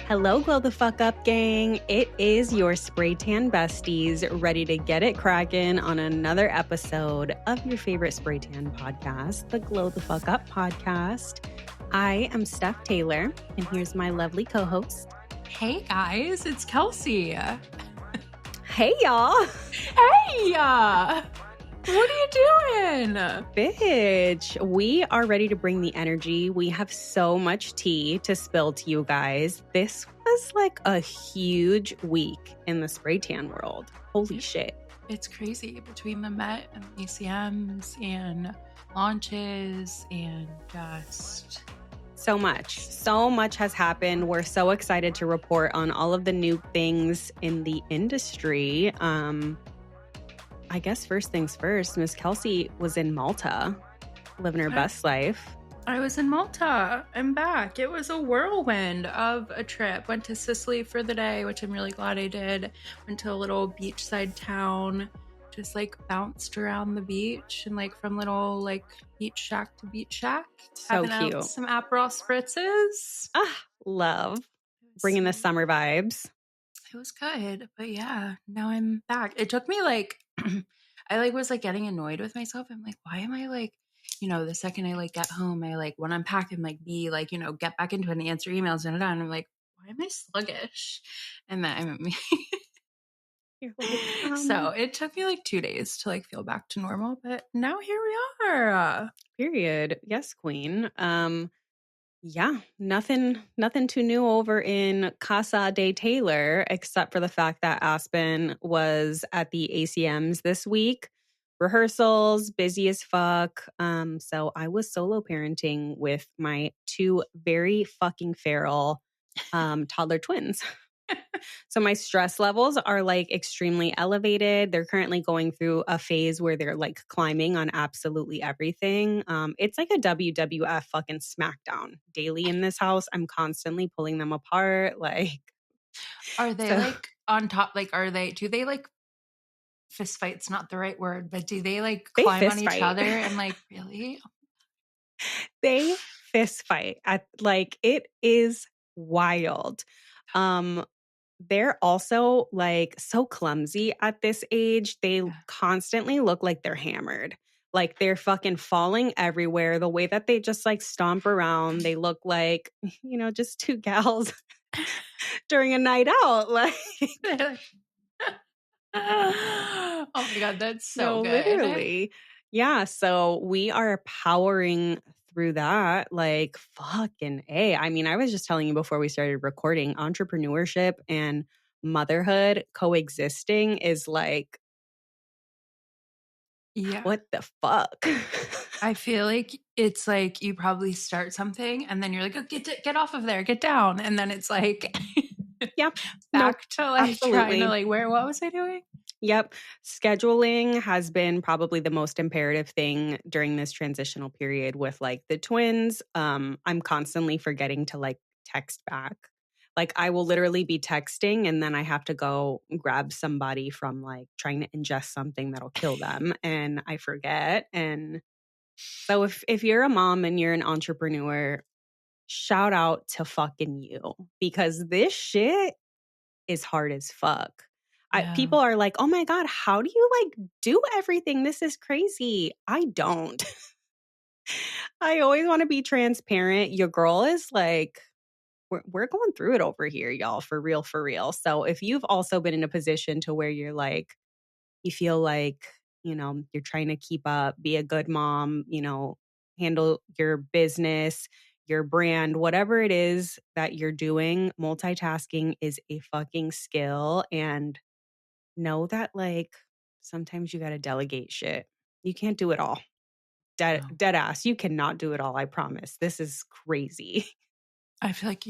Hello, Glow the Fuck Up gang. It is your spray tan besties ready to get it cracking on another episode of your favorite spray tan podcast, the Glow the Fuck Up podcast. I am Steph Taylor, and here's my lovely co-host. Hey guys, it's Kelsey. Hey y'all. Hey, what are you doing? Bitch, we are ready to bring the energy. We have so much tea to spill to you guys. This was like a huge week in the spray tan world. Holy shit. It's crazy between the MET and the ACMs and launches and just... So much has happened. We're so excited to report on all of the new things in the industry. I guess first things first, Miss Kelsey was in Malta, living her best life. I was in Malta. I'm back. It was a whirlwind of a trip. Went to Sicily for the day, which I'm really glad I did. Went to a little beachside town. Just like bounced around the beach and like from little like beach shack to beach shack. So cute. Out some Aperol spritzes. Love. Bringing the summer vibes. It was good. But yeah, now I'm back. It took me like, I like was like getting annoyed with myself. I'm like, why am I like, the second I like get home, I like want to unpack and like be like, get back into it and answer emails and I'm like, why am I sluggish? And then so it took me like 2 days to like feel back to normal, but now here we are. Period. Yes, queen. Yeah, nothing too new over in Casa de Taylor, except for the fact that Aspen was at the ACMs this week. Rehearsals, busy as fuck. So I was solo parenting with my two very fucking feral toddler twins. So my stress levels are like extremely elevated. They're currently going through a phase where they're like climbing on absolutely everything. It's like a WWF fucking smackdown daily in this house. I'm constantly pulling them apart. Like, are they like on top? Like, do they like fist fight's not the right word, but do they like climb on each other and like really? They fist fight at like, it is wild. They're also like so clumsy at this age. They constantly look like they're hammered. Like they're fucking falling everywhere. The way that they just like stomp around, they look like, just two gals during a night out. Like, oh my God, that's so good. Literally. Yeah. So we are powering through that, like fucking A. I mean, I was just telling you before we started recording, entrepreneurship and motherhood coexisting is like, what the fuck? I feel like it's like you probably start something and then you're like, oh, get off of there, get down. And then it's like, back to like trying to like, what was I doing? Yep. Scheduling has been probably the most imperative thing during this transitional period with like the twins. I'm constantly forgetting to like text back. Like I will literally be texting and then I have to go grab somebody from like trying to ingest something that'll kill them and I forget. And so if you're a mom and you're an entrepreneur, shout out to fucking you because this shit is hard as fuck. People are like, oh my God, how do you like do everything? This is crazy. I don't. I always want to be transparent. Your girl is like, we're going through it over here, y'all, for real, for real. So if you've also been in a position to where you're like, you feel like, you're trying to keep up, be a good mom, handle your business, your brand, whatever it is that you're doing, multitasking is a fucking skill. And know that like sometimes you got to delegate shit. You can't do it all. Dead ass. You cannot do it all. I promise. This is crazy. I feel like,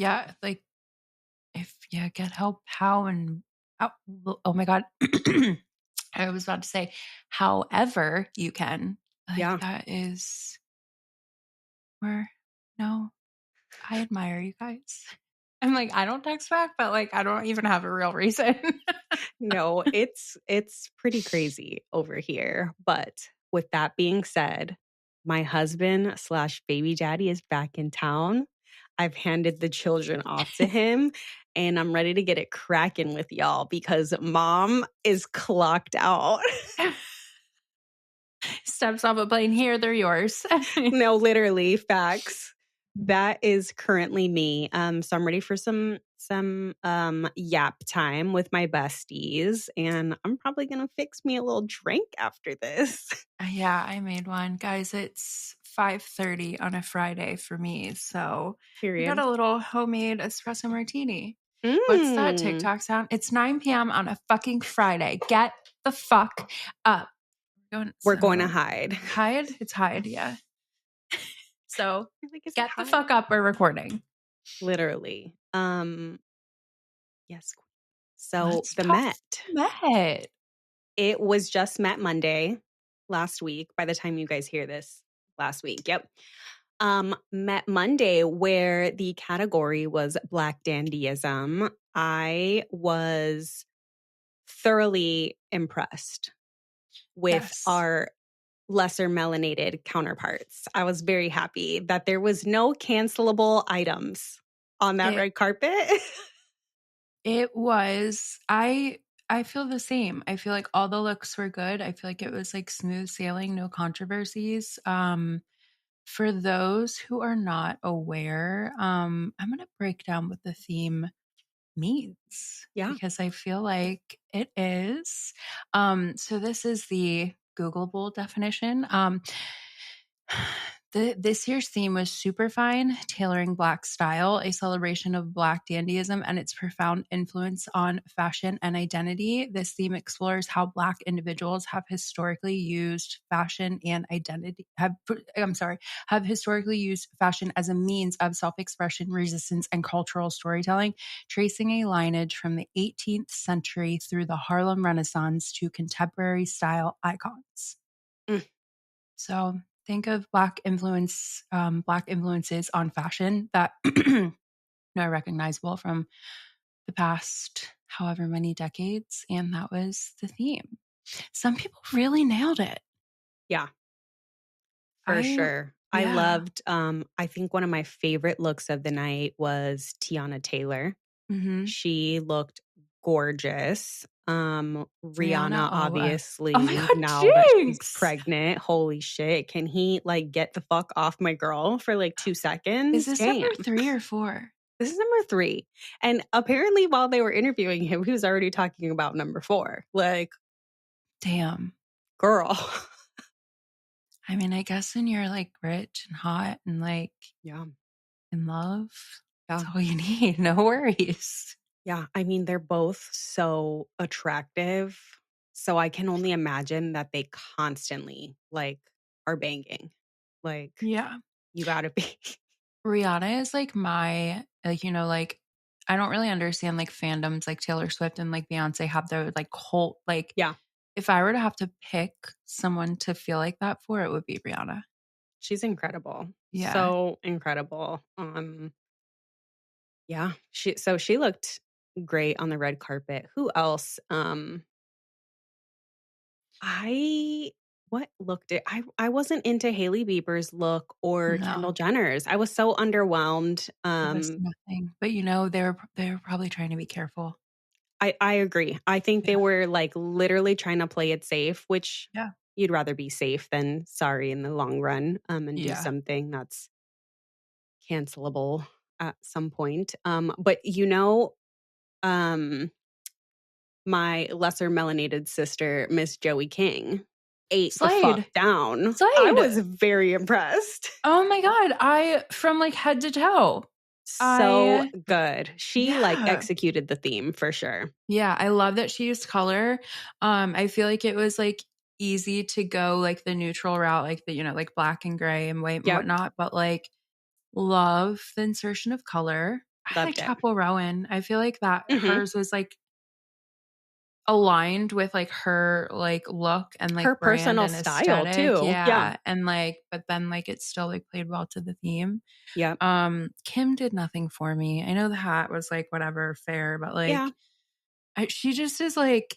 if get help, how and oh my God. I was about to say, however you can. Like, that is I admire you guys. I'm like, I don't text back, but like, I don't even have a real reason. No, it's pretty crazy over here. But with that being said, My husband slash baby daddy is back in town. I've handed the children off to him and I'm ready to get it cracking with y'all because mom is clocked out. Steps off a plane. Here, they're yours. No, literally, facts. That is currently me. So I'm ready for some yap time with my besties, and I'm probably gonna fix me a little drink after this. Yeah, I made one. Guys, it's 5:30 on a Friday for me. So I got Period. a little homemade espresso martini. What's that Mm. TikTok sound? It's 9 p.m. on a fucking Friday. Get the fuck up. Going, We're going to so hide. hide? It's hide, yeah. So You're like, is it get the hide? fuck up. We're recording. Literally. Yes. So Let's the talk Met. Met. It was just Met Monday last week. By the time you guys hear this, last week. Yep. Met Monday, where the category was Black Dandyism. I was thoroughly impressed with Yes. our lesser melanated counterparts. I was very happy that there was no cancelable items on that It red carpet. it was I feel the same. I feel like all the looks were good. I feel like it was like smooth sailing, no controversies. For those who are not aware, I'm going to break down what the theme means Yeah. because I feel like it is. So this is the Googleable definition. This year's theme was Superfine, Tailoring Black Style, a celebration of Black dandyism and its profound influence on fashion and identity. This theme explores how Black individuals have historically used fashion and identity, have historically used fashion as a means of self expression, resistance, and cultural storytelling, tracing a lineage from the 18th century through the Harlem Renaissance to contemporary style icons. Mm. So think of Black influences on fashion that are recognizable from the past however many decades, and that was the theme. Some people really nailed it. Yeah. For I sure. I yeah. loved, I think one of my favorite looks of the night was Tiana Taylor. Mm-hmm. She looked gorgeous. Rihanna. Rihanna, Oh my obviously, God, now that she's Jinx! pregnant, holy shit. Can he like get the fuck off my girl for like 2 Is seconds? this Damn. number 3 or 4? This is number 3. And apparently while they were interviewing him, he was already talking about number 4. Like, Damn. girl. I mean, I guess when you're like rich and hot and like Yeah. in love, Yeah. that's all you need. No worries. Yeah, I mean, they're both so attractive. So I can only imagine that they constantly like are banging. Like Yeah. you got to be. Rihanna is like my like I don't really understand like fandoms like Taylor Swift and like Beyonce have their like cult like Yeah, if I were to have to pick someone to feel like that for, it would be Rihanna. she's incredible. Yeah. So incredible. Yeah, she looked great on the red carpet. Who else? I what looked it? I wasn't into Hailey Bieber's look or No, Kendall Jenner's. I was so underwhelmed. it was nothing. But they were probably trying to be careful. I agree. I think Yeah. they were like literally trying to play it safe, which Yeah. you'd rather be safe than sorry in the long run, and do Yeah. something that's cancelable at some point. But um, my lesser melanated sister, Miss Joey King, ate the fuck Slade. down. I was Slade. very impressed. Oh my God. I from like head to toe. So I good. She like yeah. executed the theme for sure. Yeah, I love that she used color. I feel like it was like easy to go like the neutral route, like the, like black and gray and white and Yep. whatnot, but like love the insertion of color. I like Loved it. Chappell Rowan. I feel like that Hmm. hers was like aligned with like her like look and Her like brand personal and style aesthetic. too. Yeah. Yeah. And like, but then like it still like played well to the theme. Yep. Kim did nothing for me. I know the hat was like whatever, fair, but like Yeah. she just is like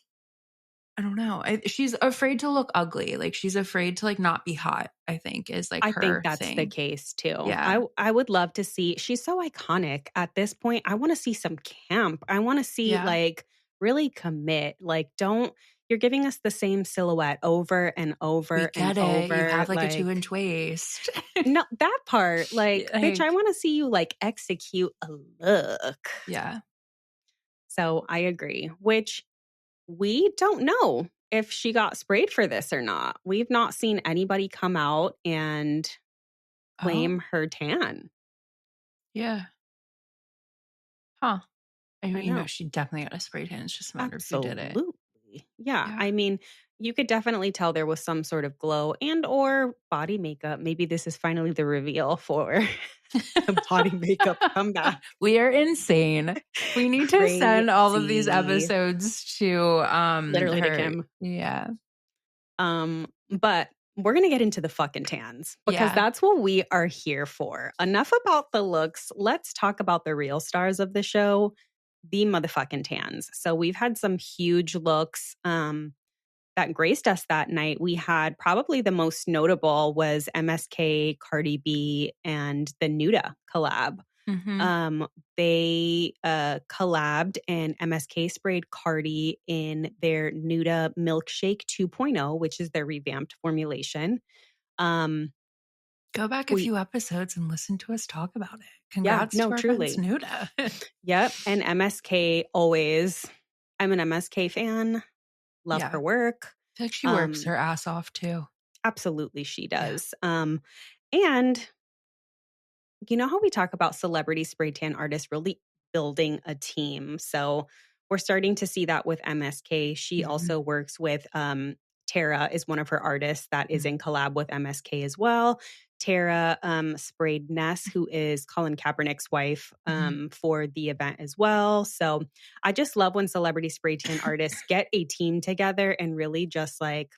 I don't know. She's afraid to look ugly. Like, she's afraid to, like, not be hot, I think, is, like, I think her that's the thing. case too. Yeah. I would love to see, she's so iconic at this point. I wanna see some camp. I wanna see, Yeah. like, really commit. Like, don't, you're giving us the same silhouette over and We over and get it. You over, have, like, a like, 2-inch waist. no, that part, like, bitch, I Like, wanna see you, like, execute a look. yeah. So, I agree, which we don't know if she got sprayed for this or not. We've not seen anybody come out and Oh, claim her tan. yeah. Huh. I I mean, know. she definitely got a spray tan. It's just a matter of who did it. Absolutely. Yeah, Yeah. I mean, you could definitely tell there was some sort of glow and or body makeup. Maybe this is finally the reveal for the body makeup comeback. We are insane. We need to send all of these Crazy. episodes to, Literally to her. Kim. Yeah. But we're going to get into the fucking tans because Yeah. that's what we are here for. Enough about the looks. Let's talk about the real stars of the show, the motherfucking tans. So we've had some huge looks that graced us that night. We had probably the most notable was MSK, Cardi B, and the Nuda collab. Mhm. Um, they collabed and MSK sprayed Cardi in their Nuda Milkshake 2.0, which is their revamped formulation. Um, Go back a we few episodes and listen to us talk about it. Yeah, Congrats no, to our friends truly. Nuda. Yep. And MSK always, I'm an MSK fan, love Yeah. her work. I feel like she works Um, her ass off too. Absolutely she Yeah. does. And you know how we talk about celebrity spray tan artists really building a team? So we're starting to see that with MSK. She Mhm. also works with Tara is one of her artists that is Mhm. in collab with MSK as well. Tara sprayed Ness, who is Colin Kaepernick's wife, Mhm. for the event as well. So I just love when celebrity spray tan artists get a team together and really just like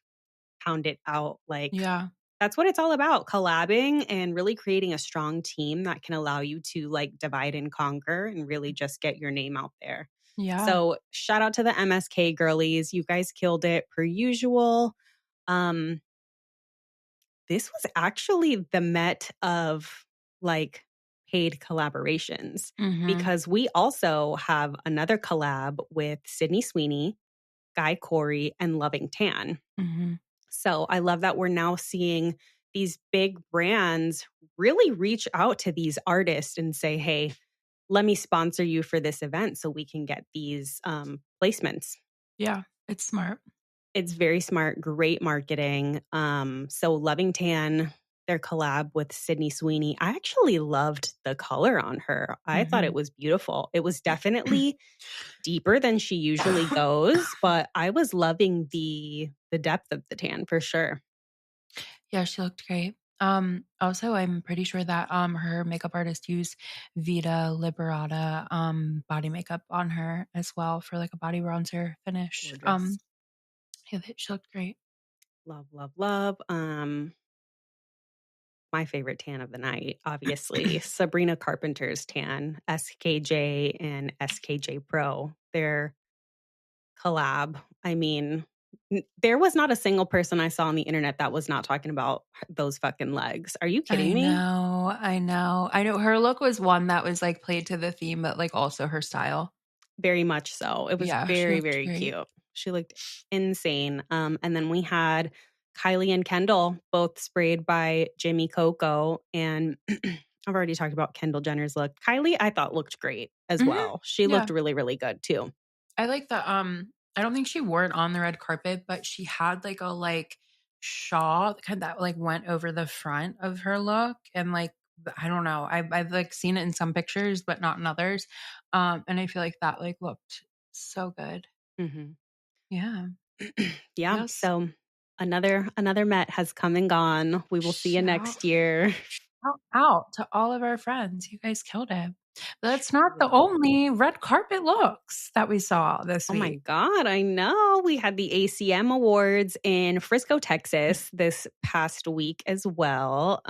pound it out. Like Yeah. that's what it's all about, collabing and really creating a strong team that can allow you to like divide and conquer and really just get your name out there. Yeah. So, shout out to the MSK girlies. You guys killed it per usual. Um this was actually the Met of like paid collaborations Mhm. because we also have another collab with Sydney Sweeney, Guy Corey, and Loving Tan. Mhm. So I love that we're now seeing these big brands really reach out to these artists and say, hey, let me sponsor you for this event so we can get these placements. Yeah. It's smart. It's very smart, great marketing. So Loving Tan, their collab with Sydney Sweeney, I actually loved the color on her. I thought it Mhm. was beautiful. It was definitely deeper than she usually goes, but I was loving the depth of the tan for sure. Yeah, she looked great. Also, I'm pretty sure that her makeup artist used Vita Liberata body makeup on her as well for like a body bronzer finish. Gorgeous. Yeah, she looked great. Love, love, love. My favorite tan of the night, obviously, Sabrina Carpenter's tan, SKJ and SKJ Pro. Their collab. I mean, there was not a single person I saw on the internet that was not talking about those fucking legs. Are you kidding I me? know, I know. I know her look was one that was like played to the theme, but like also her style. Very much so. It was Yeah, she very, looked very great. cute. She looked insane. And then we had Kylie and Kendall, both sprayed by Jimmy Coco. And I've already talked about Kendall Jenner's look. Kylie, I thought looked great as Mhm. well. She Yeah. looked really, really good too. I like the I don't think she wore it on the red carpet, but she had like a like shawl kind that like went over the front of her look and like I don't know. I've like seen it in some pictures, but not in others. And I feel like that like looked so good. Hmm. Yeah. Yeah. Yes. So another Met has come and gone. We will see you Shout next year. shout out to all of our friends. You guys killed it. But that's not the Truly. only red carpet looks that we saw this Oh my week. God, I know. We had the ACM Awards in Frisco, Texas this past week as well.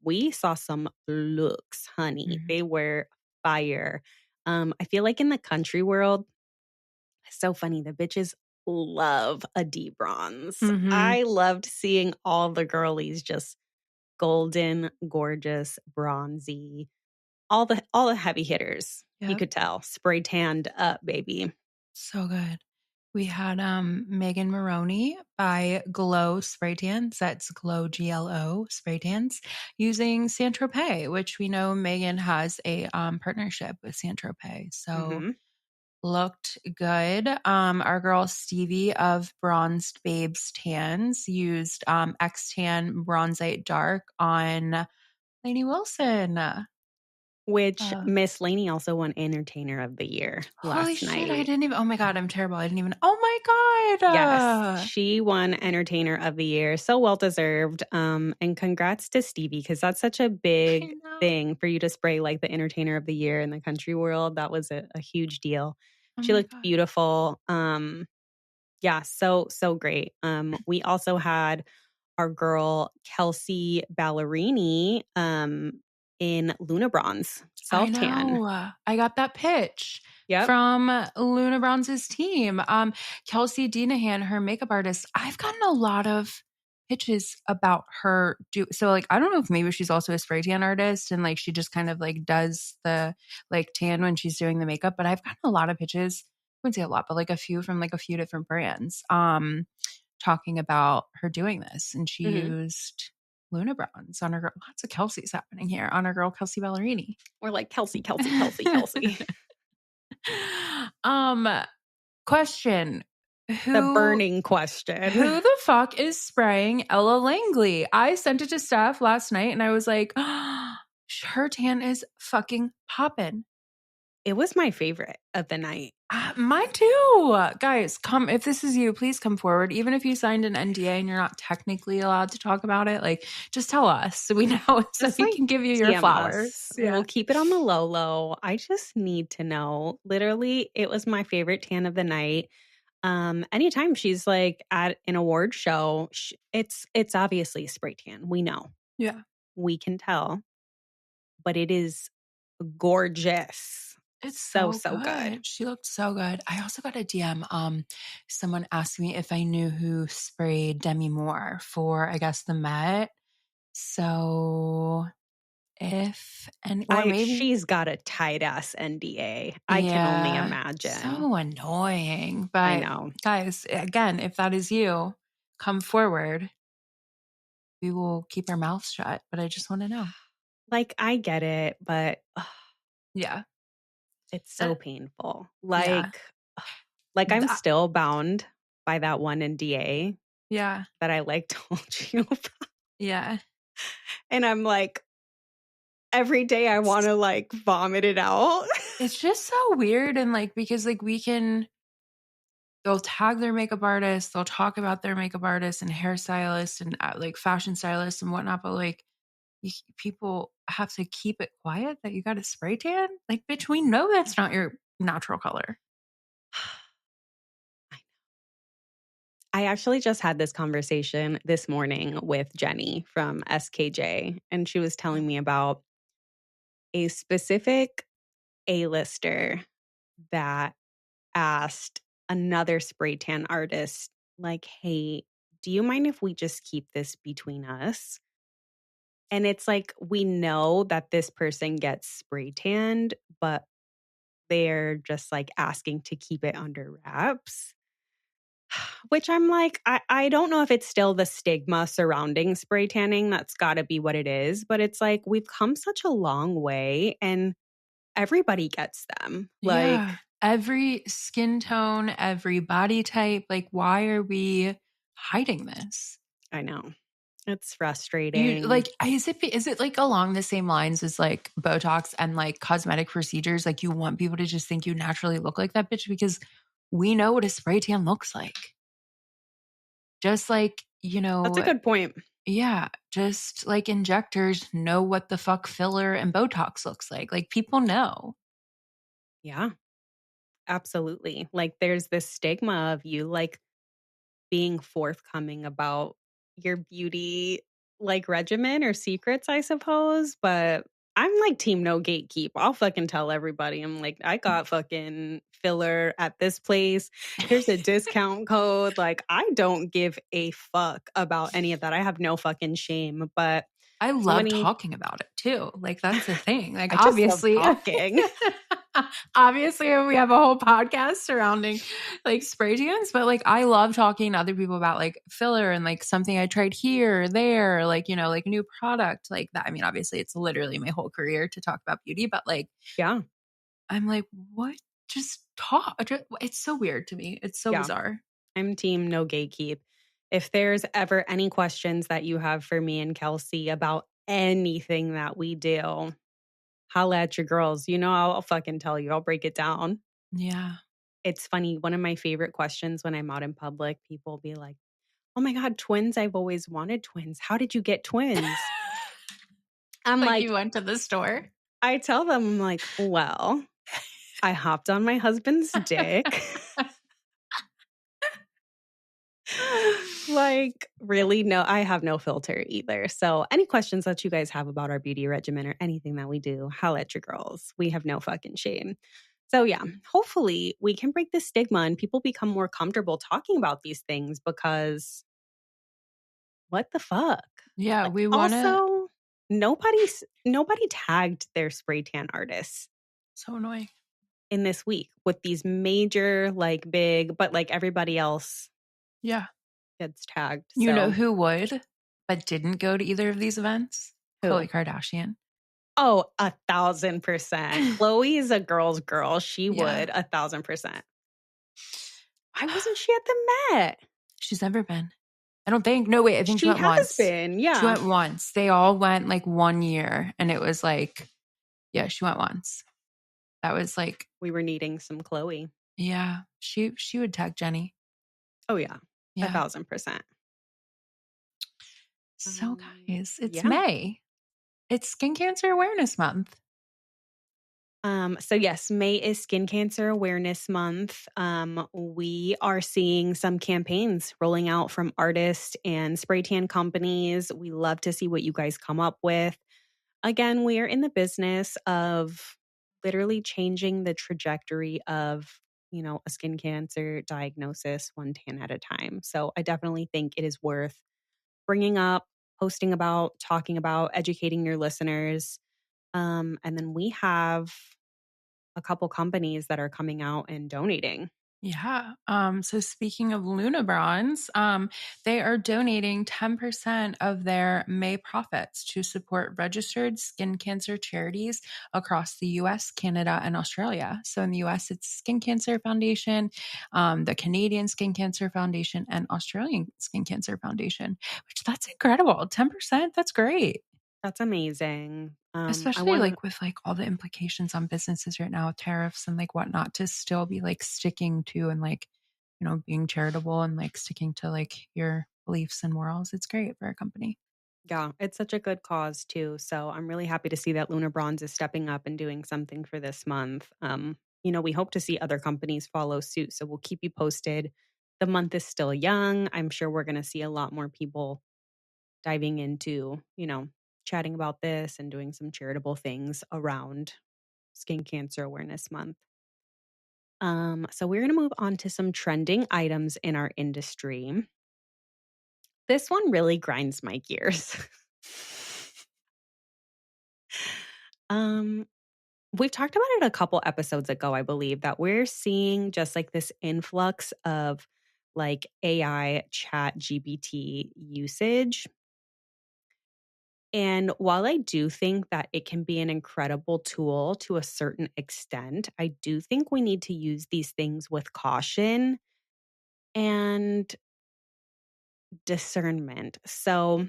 We saw some looks, honey. Mhm. They were fire. I feel like in the country world, it's so funny. The bitches love a deep bronze. Mhm. I loved seeing all the girlies just golden, gorgeous, bronzy, all the heavy hitters. You Yep. could tell spray tanned up, baby. So good. We had Megan Maroney by Glow Spray Tans. That's Glow GLO Spray Tans using Saint Tropez, which we know Megan has a partnership with Saint Tropez. So Hmm. looked good. Our girl Stevie of Bronzed Babes Tans used X Tan Bronzite Dark on Lainey Wilson. Which Uh, Miss Laney also won Entertainer of the Year Holy last shit! I night. didn't even. Oh my god, I'm terrible. I didn't even. Oh my god. Yes, she won Entertainer of the Year. So well deserved. And congrats to Stevie because that's such a I big know. thing for you to spray like the Entertainer of the Year in the country world. That was a huge deal. Oh She my looked god. beautiful. Yeah, so great. We also had our girl Kelsey Ballerini in Luna Bronze I self tan. know. I got that pitch Yep. from Luna Bronze's team. Kelsey Dinahan, her makeup artist. I've gotten a lot of pitches about her so like I don't know if maybe she's also a spray tan artist and like she just kind of like does the like tan when she's doing the makeup, but I've gotten a lot of pitches. I wouldn't say a lot, but like a few from like a few different brands talking about her doing this. And she Hmm. used Luna Bronze on her girl. Lots of Kelsey's happening here on her girl Kelsey Ballerini. We're like Kelsey, Kelsey, Kelsey, Kelsey. um, question. The Who burning question. who the fuck is spraying Ella Langley? I sent it to Steph last night and I was like, her tan is fucking poppin'. It was my favorite of the night. Mine too. Guys, come if this is you, please come forward. Even if you signed an NDA and you're not technically allowed to talk about it, like just tell us so we know so Just we like can give you your DM flowers. us. Yeah. We'll keep it on the low low. I just need to know. Literally, it was my favorite tan of the night. Anytime she's like at an award show, it's obviously spray tan. We know. Yeah. We can tell, but it is gorgeous. It's So, so so good. good. She looked so good. I also got a DM. Someone asked me if I knew who sprayed Demi Moore for, I guess, the Met. So if and or maybe She's got a tight ass NDA. I can only yeah, imagine. so annoying. I But know. guys, again, if that is you, come forward. We will keep our mouths shut. But I just want to know. Like, I get it, but Yeah. it's so That, painful. yeah. Like I'm That, still bound by that one NDA yeah. that I like told you about. Yeah. And I'm like, every day I want to like vomit it out. It's just so weird and like because like we can they'll tag their makeup artist, they'll talk about their makeup artist and hairstylist and like fashion stylist and whatnot, but like people have to keep it quiet that you got a spray tan. Like, bitch, we know that's not your natural color. I actually just had this conversation this morning with Jenny from SKJ, and she was telling me about a specific A-lister that asked another spray tan artist, like, hey, do you mind if we just keep this between us? And it's like, we know that this person gets spray tanned, but they're just like asking to keep it under wraps. Which I'm like, I don't know if it's still the stigma surrounding spray tanning. That's got to be what it is. But it's like, we've come such a long way and everybody gets them. Like, Yeah. Every skin tone, every body type. Like, why are we hiding this? I know it's You frustrating. like is it like along the same lines as like Botox and like cosmetic procedures? Like you want people to just think you naturally look like that bitch because we know what a spray tan looks like. Just like, That's a good point. yeah, just like injectors know what the fuck filler and Botox looks like. Like people know. Yeah, absolutely. Like, there's this stigma of you like being forthcoming about your beauty like regimen or secrets, I suppose. But I'm like team no gatekeep. I'll fucking tell everybody. I'm like, I got fucking filler at this place. Here's a discount code. Like, I don't give a fuck about any of that. I have no fucking shame. But I love somebody, talking about it too. Like that's the thing. Like I just love talking. obviously we have a whole podcast surrounding like spray tans, but like I love talking to other people about like filler and like something I tried here or there, like, you know, like a new product like that. I mean, obviously it's literally my whole career to talk about beauty, but like Yeah. I'm like, what? Just talk. It's so weird to me. It's so Yeah. bizarre. I'm team no gatekeep. If there's ever any questions that you have for me and Kelsey about anything that we do, holla at your girls. You know, I'll fucking tell you. I'll break it down. Yeah. It's funny. One of my favorite questions when I'm out in public, people will be like, oh my God, twins. I've always wanted twins. How did you get twins? I'm Like like, you went to the store. I tell them, I'm like, well, I hopped on my husband's dick. Like, really, no, I have no filter either. So, any questions that you guys have about our beauty regimen or anything that we do, holla at your girls. We have no fucking shame. So, yeah, hopefully we can break this stigma and people become more comfortable talking about these things because what the fuck? Yeah, Like, we want to. also, nobody tagged their spray tan artists So annoying. in this week with these major, like big, but like everybody else Yeah. gets tagged. You know So, who would, but didn't go to either of these events? who? Khloe Kardashian. Oh, 1,000%. Chloe is a girl's girl. She Yeah. would 1,000%. Why wasn't she at the Met? She's never been. I don't think. No, wait. I think she She went has once. been, She yeah. went once. They all went like 1 year, and it was like, yeah, she went once. That was like, We were needing some Chloe. yeah, she would tag Jenny. Oh yeah, Yeah. 1,000%. So guys, it's Yeah. May. It's Skin Cancer Awareness Month. So yes, May is Skin Cancer Awareness Month. We are seeing some campaigns rolling out from artists and spray tan companies. We love to see what you guys come up with. Again, we are in the business of literally changing the trajectory of, you know, a skin cancer diagnosis one tan at a time. So I definitely think it is worth bringing up, posting about, talking about, educating your listeners. And then we have a couple companies that are coming out and donating. Yeah. So speaking of Luna Bronze, they are donating 10% of their May profits to support registered skin cancer charities across the US, Canada, and Australia. So in the US, it's Skin Cancer Foundation, the Canadian Skin Cancer Foundation, and Australian Skin Cancer Foundation, which that's incredible. 10%, that's great. That's amazing. I Especially want like with like all the implications on businesses right now, tariffs and like whatnot, to still be like sticking to and like, you know, being charitable and like sticking to like your beliefs and morals. It's great for a company. yeah, it's such a good cause too. So I'm really happy to see that Luna Bronze is stepping up and doing something for this month. You know, we hope to see other companies follow suit. So we'll keep you posted. The month is still young. I'm sure we're going to see a lot more people diving into, you know, chatting about this and doing some charitable things around Skin Cancer Awareness Month. So we're going to move on to some trending items in our industry. This one really grinds my gears. um, we've talked about it a couple episodes ago, I believe, that we're seeing just like this influx of like AI chat GPT usage. And while I do think that it can be an incredible tool to a certain extent, I do think we need to use these things with caution and discernment. So,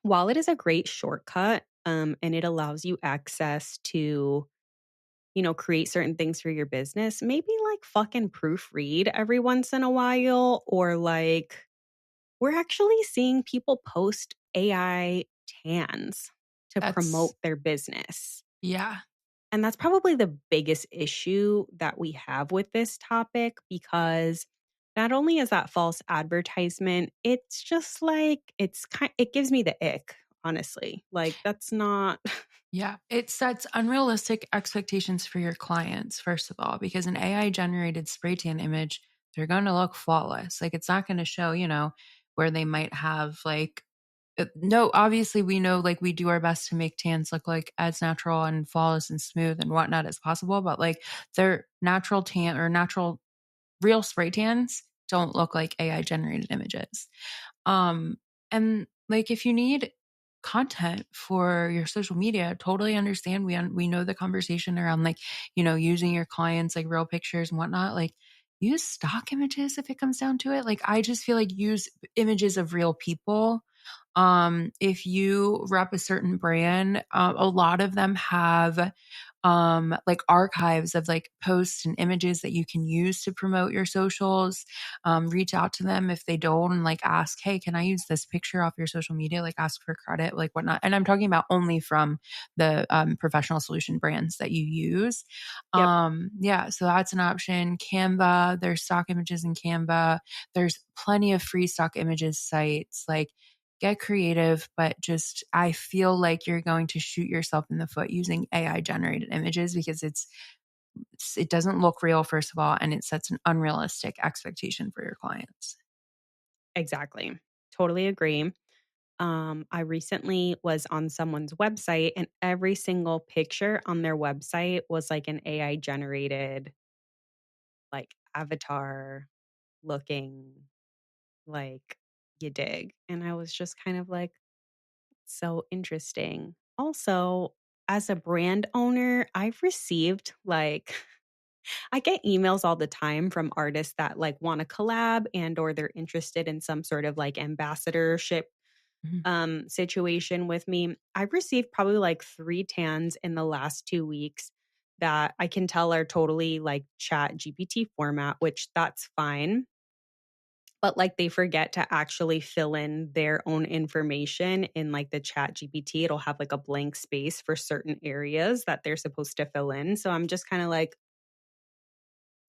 while it is a great shortcut, and it allows you access to, you know, create certain things for your business, maybe like fucking proofread every once in a while, or like we're actually seeing people post AI tans to promote That's, their business. yeah, And that's probably the biggest issue that we have with this topic because not only is that false advertisement, it's just like it gives me the ick, honestly. Like that's not Yeah, it sets unrealistic expectations for your clients, first of all, because an AI generated spray tan image, they're going to look flawless. Like it's not going to show, where they might have like, no, obviously we know like we do our best to make tans look like as natural and flawless and smooth and whatnot as possible, but like their natural tan or natural real spray tans don't look like AI generated images. Um, and like if you need content for your social media, totally understand. We know the conversation around like, using your clients like real pictures and whatnot. Like use stock images if it comes down to it. Like I just feel like use images of real people. If you rep a certain brand, a lot of them have like archives of like posts and images that you can use to promote your socials. Reach out to them if they don't and like ask, hey, can I use this picture off your social media? Like ask for credit, like whatnot. And I'm talking about only from the professional solution brands that you use. Yep, Yeah, so that's an option. Canva, there's stock images in Canva. There's plenty of free stock images sites. Like get creative, but just I feel like you're going to shoot yourself in the foot using AI generated images because it doesn't look real, first of all, and it sets an unrealistic expectation for your clients. exactly. Totally agree. I recently was on someone's website and every single picture on their website was like an AI generated, like avatar looking like you dig. And I was just kind of like, so interesting. Also, as a brand owner, I've received like I get emails all the time from artists that like want to collab and or they're interested in some sort of like ambassadorship Mhm. situation with me. I've received probably like 3 tans in the last 2 weeks that I can tell are totally like chat GPT format, which that's fine. But like they forget to actually fill in their own information in like the chat GPT. It'll have like a blank space for certain areas that they're supposed to fill in. So I'm just kind of like,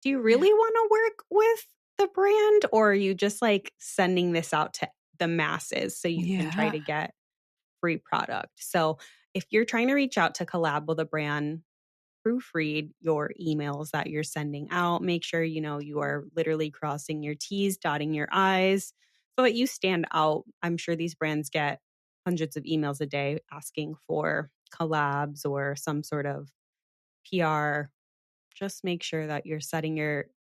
do you Yeah. really want to work with the brand or are you just like sending this out to the masses so you can try Yeah. to get free product? So if you're trying to reach out to collab with a brand, proofread your emails that you're sending out. Make sure you are literally crossing your T's, dotting your I's so that you stand out. I'm sure these brands get hundreds of emails a day asking for collabs or some sort of PR. Just make sure that you're setting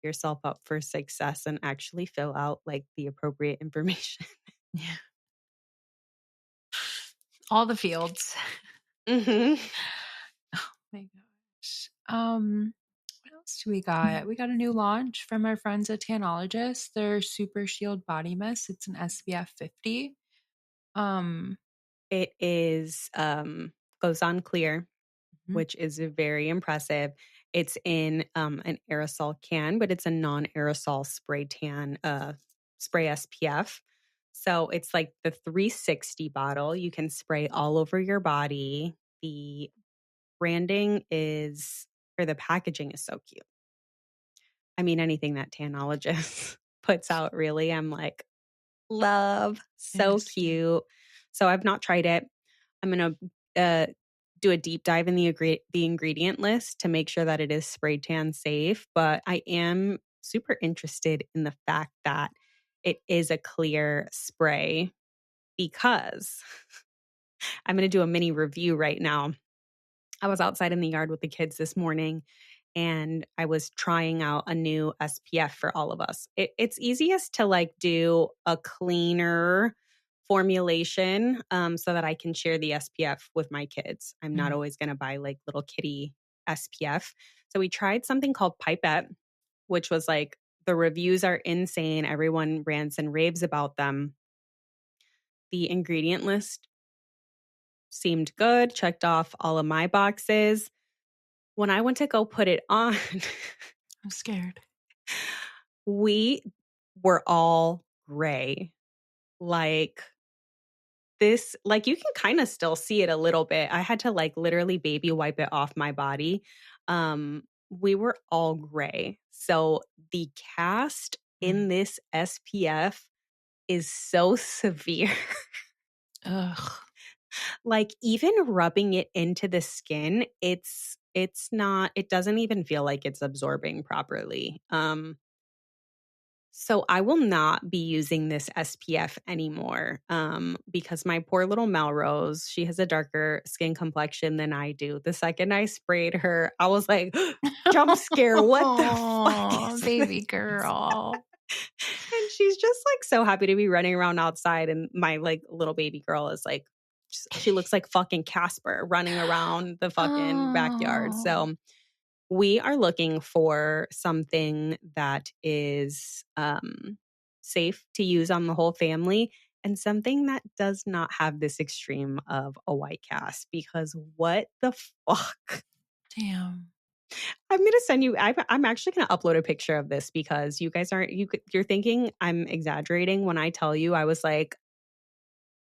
yourself up for success and actually fill out like the appropriate information. Yeah. All the fields. Mhm. Oh my gosh. What else do we got? We got a new launch from our friends at Tanologist. Their Super Shield Body Mist. It's an SPF 50. Um, It is goes on clear, mhm, which is very impressive. It's in an aerosol can, but it's a non-aerosol spray tan spray SPF. So it's like the 360 bottle. You can spray all over your body. The branding is or the packaging is so cute. I mean, anything that Tanologist puts out, really, I'm like, love. it So is cute. cute. So I've not tried it. I'm gonna do a deep dive in the ingredient list to make sure that it is spray tan safe. But I am super interested in the fact that it is a clear spray because I'm gonna do a mini review right now. I was outside in the yard with the kids this morning and I was trying out a new SPF for all of us. It's easiest to like do a cleaner formulation so that I can share the SPF with my kids. I'm not Mhm. always going to buy like little kitty SPF. So we tried something called Pipette, which was like the reviews are insane. Everyone rants and raves about them. The ingredient list seemed good, checked off all of my boxes. When I went to go put it on, I'm scared. we were all gray. Like this, like you can kind of still see it a little bit. I had to like literally baby wipe it off my body. We were all gray. So the cast Mm. in this SPF is so severe Ugh. Like, even rubbing it into the skin, it's not it doesn't even feel like it's absorbing properly. So I will not be using this SPF anymore, because my poor little Melrose, she has a darker skin complexion than I do. The second I sprayed her, I was like, "Jump scare, what the fuck Oh, is baby this?" girl. And she's just, like, so happy to be running around outside, and my, like, little baby girl is, like, she looks like fucking Casper running around the fucking backyard. Oh, So we are looking for something that is, safe to use on the whole family and something that does not have this extreme of a white cast because what the fuck? damn. I'm gonna send you I'm actually gonna upload a picture of this because you guys aren't you're thinking I'm exaggerating when I tell you I was like,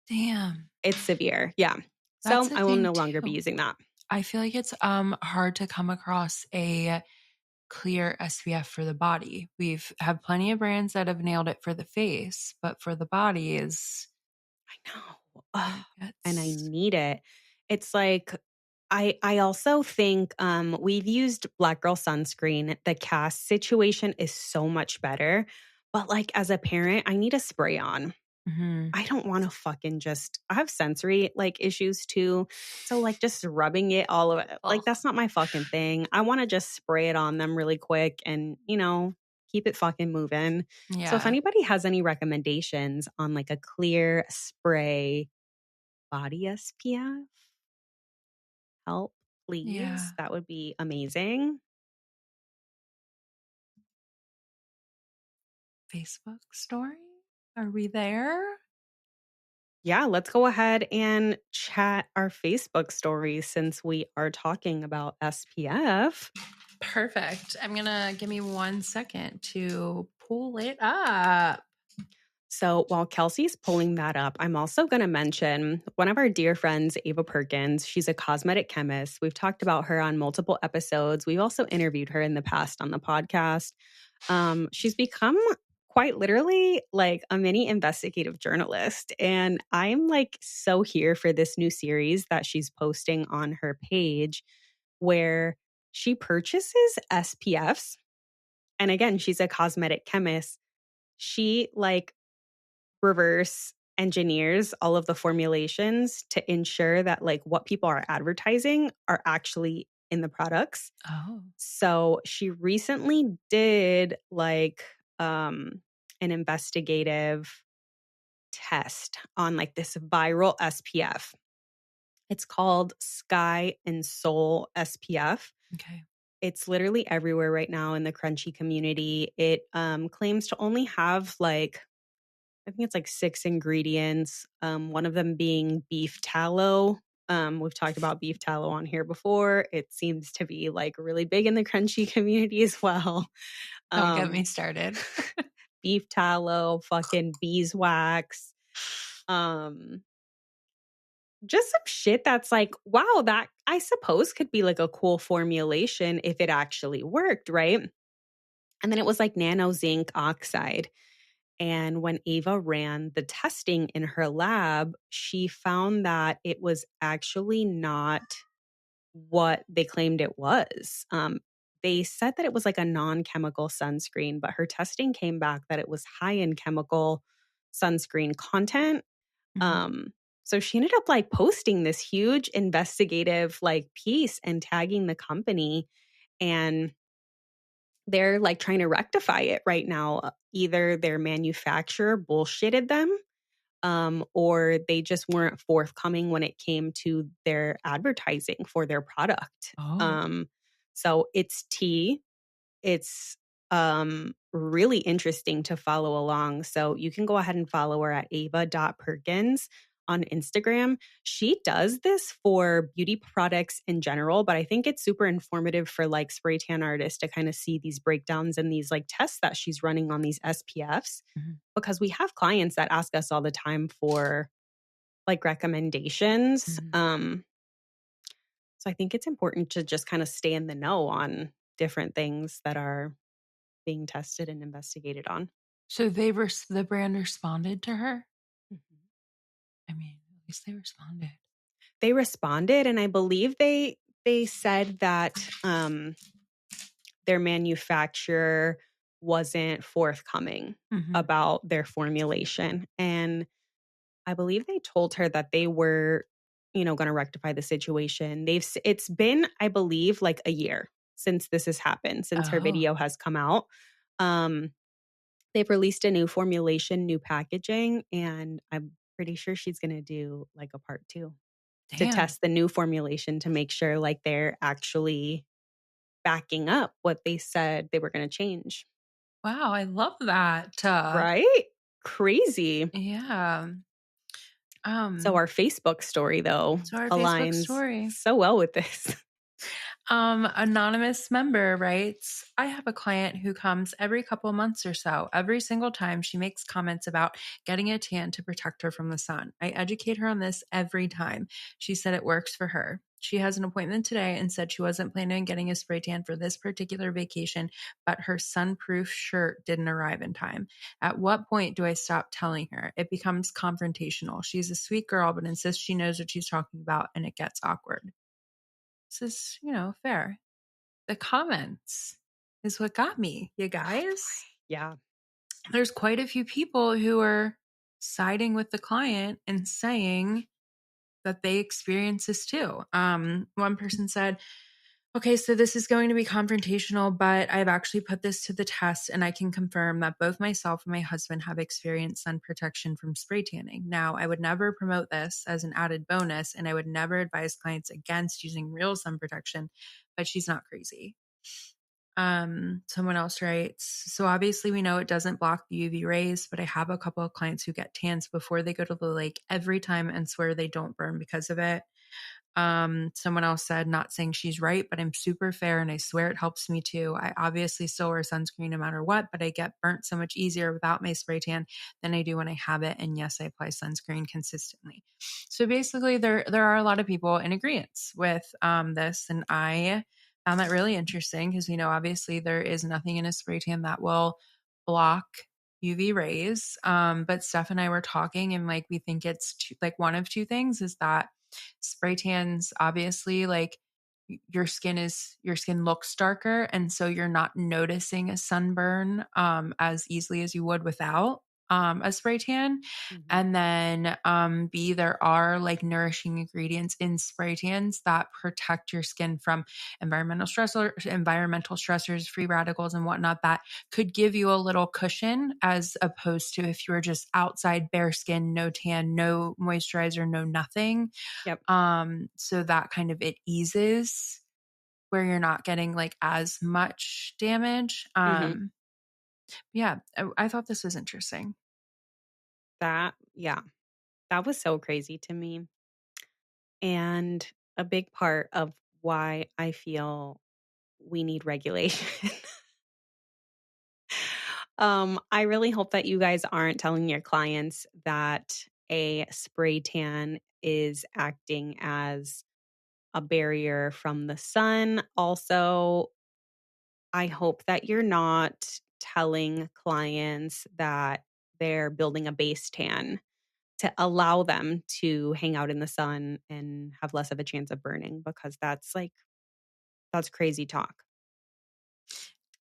Damn. "It's severe." Yeah. That's So, the I will thing no longer be too. using that. I feel like it's hard to come across a clear SPF for the body. We've had plenty of brands that have nailed it for the face, but for the body is I know. where Ugh, it and I gets. need it. It's like I also think we've used Black Girl sunscreen. The cast situation is so much better. But like as a parent, I need a spray on. Mhm. I don't want to fucking just I have sensory like issues too. So like just rubbing it all over like Ugh. that's not my fucking thing. I want to just spray it on them really quick and, keep it fucking moving. So if Yeah. anybody has any recommendations on like a clear spray body SPF, help Yeah. please. That would be amazing. Facebook story? Are we there? Yeah, let's go ahead and chat our Facebook stories since we are talking about SPF. Perfect. I'm gonna give me 1 second to pull it up. So while Kelsey's pulling that up, I'm also going to mention one of our dear friends, Ava Perkins. She's a cosmetic chemist. We've talked about her on multiple episodes. We've also interviewed her in the past on the podcast. She's become quite literally like a mini investigative journalist. And I'm like so here for this new series that she's posting on her page where she purchases SPFs. And again, she's a cosmetic chemist. She like reverse engineers all of the formulations to ensure that like what people are advertising are actually in the products. Oh. So she recently did like an investigative test on like this viral SPF. It's called Sky and Soul SPF. Okay. It's literally everywhere right now in the crunchy community. It claims to only have like I think it's like 6 ingredients, one of them being beef tallow. We've talked about beef tallow on here before. It seems to be, like, really big in the crunchy community as well. Don't get me Um, started. beef tallow, fucking beeswax, um, just some shit that's like, wow, that I suppose could be, like, a cool formulation if it actually worked, right? And then it was, like, nano zinc oxide. And when Ava ran the testing in her lab, she found that it was actually not what they claimed it was. They said that it was like a non chemical sunscreen, but her testing came back that it was high in chemical sunscreen content. Mhm. Um, so she ended up like posting this huge investigative like piece and tagging the company. And they're like trying to rectify it right now. Either their manufacturer bullshitted them, or they just weren't forthcoming when it came to their advertising for their product. Oh. So it's tea. It's really interesting to follow along. So you can go ahead and follow her at ava.perkins on Instagram. She does this for beauty products in general, but I think it's super informative for like spray tan artists to kind of see these breakdowns and these like tests that she's running on these SPFs Mhm. because we have clients that ask us all the time for like recommendations. Mhm. So I think it's important to just kind of stay in the know on different things that are being tested and investigated on. So the brand responded to her? Mhm. I mean, at least they responded. they responded, and I believe they said that, their manufacturer wasn't forthcoming Mhm. about their formulation, and I believe they told her that they were, gonna rectify the situation. It's been, I believe, like a year since this has happened, since her Oh, video has come out. Um, they've released a new formulation, new packaging, and I'm pretty sure she's gonna do like a part 2 to damn. test the new formulation to make sure like they're actually backing up what they said they were gonna change. Wow, I love that. Right? Crazy. Yeah. So Um, our Facebook story though so our Facebook aligns story. so well with this. Anonymous member writes, I have a client who comes every couple months or so. Every single time she makes comments about getting a tan to protect her from the sun. I educate her on this every time. She said it works for her. She has an appointment today and said she wasn't planning on getting a spray tan for this particular vacation, but her sunproof shirt didn't arrive in time. At what point do I stop telling her? It becomes confrontational. She's a sweet girl, but insists she knows what she's talking about, and it gets awkward. This is, fair. The comments is what got me, you guys. Yeah. There's quite a few people who are siding with the client and saying that they experience this too. One person said, okay, so this is going to be confrontational, but I've actually put this to the test and I can confirm that both myself and my husband have experienced sun protection from spray tanning. Now, I would never promote this as an added bonus and I would never advise clients against using real sun protection, but she's not crazy. Someone else writes, so obviously we know it doesn't block the UV rays, but I have a couple of clients who get tans before they go to the lake every time and swear they don't burn because of it. Someone else said, not saying she's right, but I'm super fair and I swear it helps me too. I obviously still wear sunscreen no matter what, but I get burnt so much easier without my spray tan than I do when I have it. And yes, I apply sunscreen consistently. So basically there are a lot of people in agreement with this. And I found that really interesting because we know obviously there is nothing in a spray tan that will block UV rays. But Steph and I were talking and like we think it's like one of two things is that spray tans obviously like your skin looks darker and so you're not noticing a sunburn as easily as you would without a spray tan. Mhm. And then B, there are like nourishing ingredients in spray tans that protect your skin from environmental stressors, free radicals and whatnot that could give you a little cushion as opposed to if you were just outside bare skin, no tan, no moisturizer, no nothing. Yep. So that kind of it eases where you're not getting like as much damage. Mhm. Yeah, I thought this was interesting. Yeah, that was so crazy to me. And a big part of why I feel we need regulation. I really hope that you guys aren't telling your clients that a spray tan is acting as a barrier from the sun. Also, I hope that you're not telling clients that they're building a base tan to allow them to hang out in the sun and have less of a chance of burning because that's crazy talk.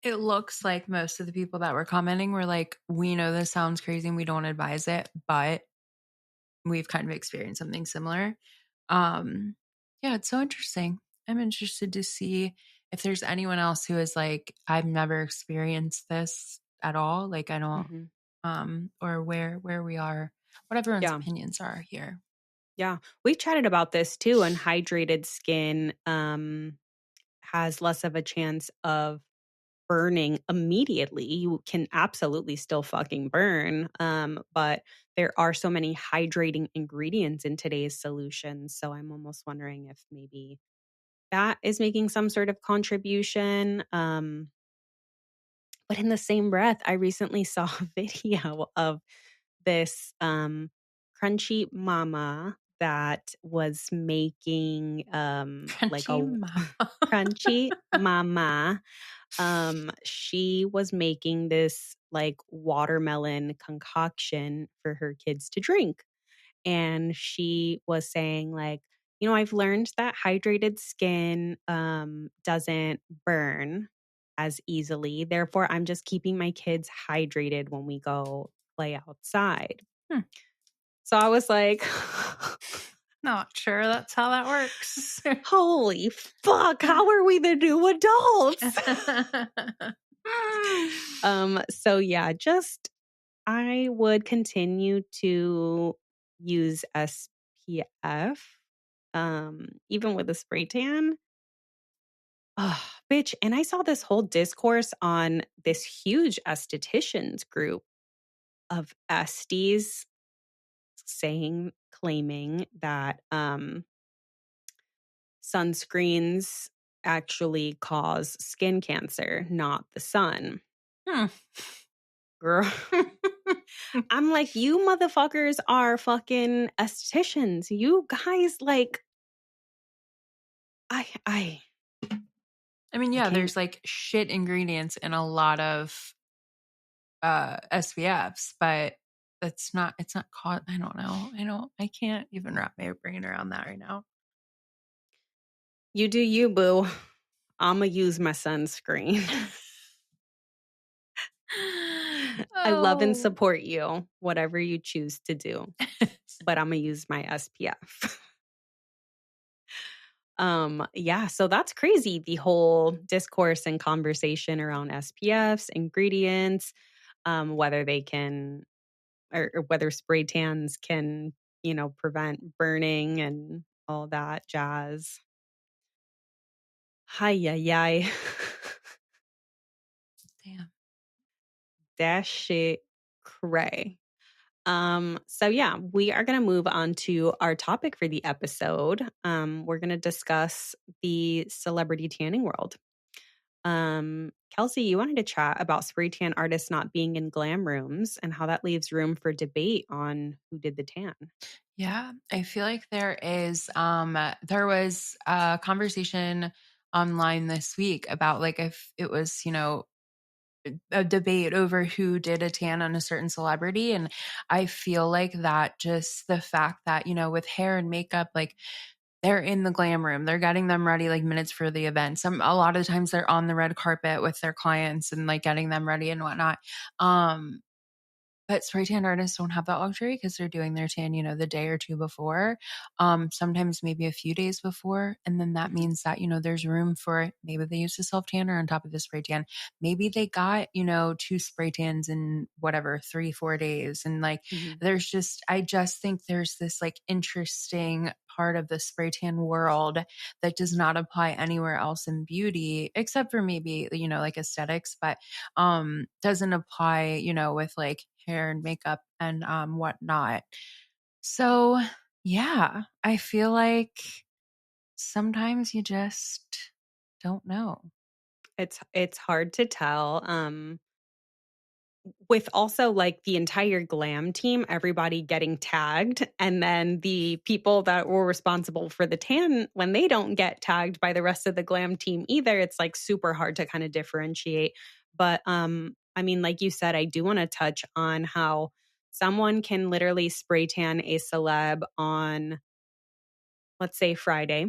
It looks like most of the people that were commenting were like, we know this sounds crazy and we don't advise it, but we've kind of experienced something similar. Um, yeah, it's so interesting. I'm interested to see if there's anyone else who is like, I've never experienced this at all. Like I don't, Mhm. or where we are, what everyone's Yeah. opinions are here. Yeah. We chatted about this too, and hydrated skin has less of a chance of burning immediately. You can absolutely still fucking burn, but there are so many hydrating ingredients in today's solutions. So I'm almost wondering if maybe that is making some sort of contribution. But in the same breath, I recently saw a video of this crunchy mama that was making like Crunchy a mama. crunchy mama. She was making this like watermelon concoction for her kids to drink. And she was saying like, I've learned that hydrated skin, doesn't burn as easily. Therefore, I'm just keeping my kids hydrated when we go play outside. Hmm. So I was like, Not sure that's how that works. "Holy fuck, how are we the new adults?" So yeah, just I would continue to use SPF, even with a spray tan. Ugh, bitch, and I saw this whole discourse on this huge estheticians group of esties claiming that, sunscreens actually cause skin cancer, not the sun. Hmm. Girl, I'm like, "You motherfuckers are fucking estheticians. You guys, like, I I mean, I yeah, can't." there's like shit ingredients in a lot of SPFs, but it's not caught. I don't know. I can't even wrap my brain around that right now. You do you, boo. Imma use my sunscreen. I love and Oh. support you, whatever you choose to do, but Imma use my SPF. Yeah, so that's crazy, the whole discourse and conversation around SPFs, ingredients, whether they can or whether spray tans can, prevent burning and all that jazz. Hi, yi, yi. Damn. That shit cray. So yeah, we are going to move on to our topic for the episode. We're going to discuss the celebrity tanning world. Kelsey, you wanted to chat about spray tan artists not being in glam rooms and how that leaves room for debate on who did the tan. Yeah, I feel like there was a conversation online this week about like if it was, a debate over who did a tan on a certain celebrity. And I feel like that just the fact that, with hair and makeup, like they're in the glam room, they're getting them ready like minutes for the event. A lot of times they're on the red carpet with their clients and like getting them ready and whatnot. Um, but spray tan artists don't have that luxury because they're doing their tan, the day or two before, sometimes maybe a few days before. And then that Mhm, means that, there's room for maybe they use a self tanner on top of the spray tan. Maybe they got, two spray tans in whatever, 3, 4 days. And like, mhm. I just think there's this like interesting part of the spray tan world that does not apply anywhere else in beauty, except for maybe, like aesthetics. But doesn't apply, with like hair and makeup and whatnot. So yeah, I feel like sometimes you just don't know. It's hard to tell. With also, like, the entire glam team, everybody getting tagged, and then the people that were responsible for the tan, when they don't get tagged by the rest of the glam team either, it's, like, super hard to kinda differentiate. But, I mean, like you said, I do wanna touch on how someone can literally spray tan a celeb on, let's say, Friday.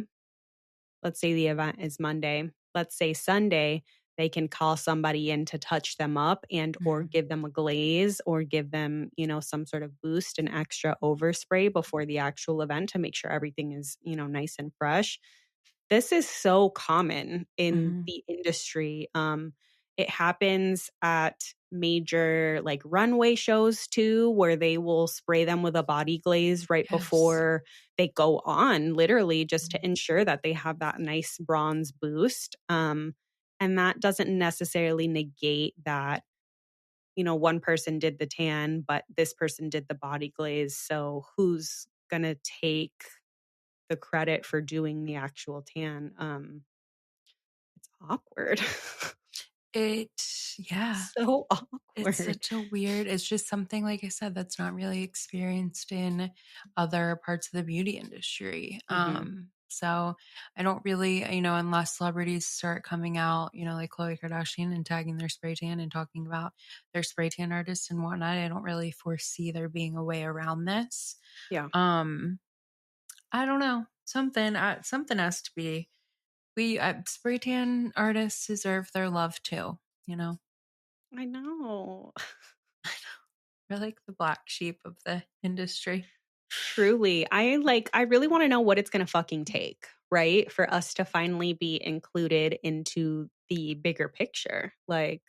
Let's say the event is Monday. Let's say Sunday, they can call somebody in to touch them up and or Mhm. give them a glaze or give them, some sort of boost and extra overspray before the actual event to make sure everything is, nice and fresh. This is so common in Mhm. the industry. It happens at major like runway shows too, where they will spray them with a body glaze right Yes. before they go on, literally just to Mhm. ensure that they have that nice bronze boost. And that doesn't necessarily negate that, one person did the tan, but this person did the body glaze. So who's going to take the credit for doing the actual tan? It's awkward. It yeah. So It's awkward. such a weird it's just something, like I said, that's not really experienced in other parts of the beauty industry. Mhm. So I don't really, unless celebrities start coming out, like Khloe Kardashian and tagging their spray tan and talking about their spray tan artists and whatnot, I don't really foresee there being a way around this. Yeah. Um, I don't know. Something has to be. We spray tan artists deserve their love too. You know, I know. we're like the black sheep of the industry. Truly. I really wanna know what it's gonna fucking take, right? For us to finally be included into the bigger picture. Like,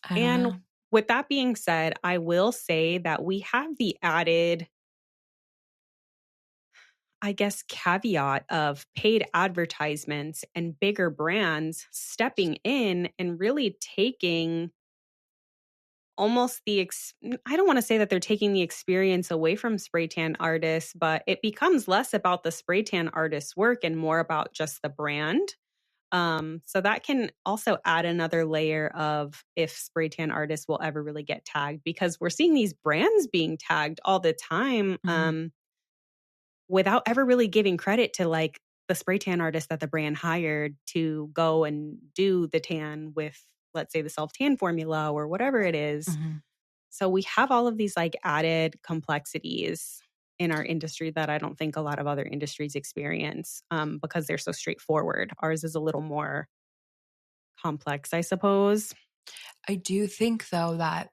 I don't and know. with that being said, I will say that we have the added, I guess, caveat of paid advertisements and bigger brands stepping in and really taking almost I don't wanna say that they're taking the experience away from spray tan artists, but it becomes less about the spray tan artist's work and more about just the brand. So that can also add another layer of if spray tan artists will ever really get tagged, because we're seeing these brands being tagged all the time, Mhm. without ever really giving credit to like the spray tan artist that the brand hired to go and do the tan with, let's say, the self tan formula or whatever it is. Mhm. So we have all of these like added complexities in our industry that I don't think a lot of other industries experience, because they're so straightforward. Ours is a little more complex, I suppose. I do think though that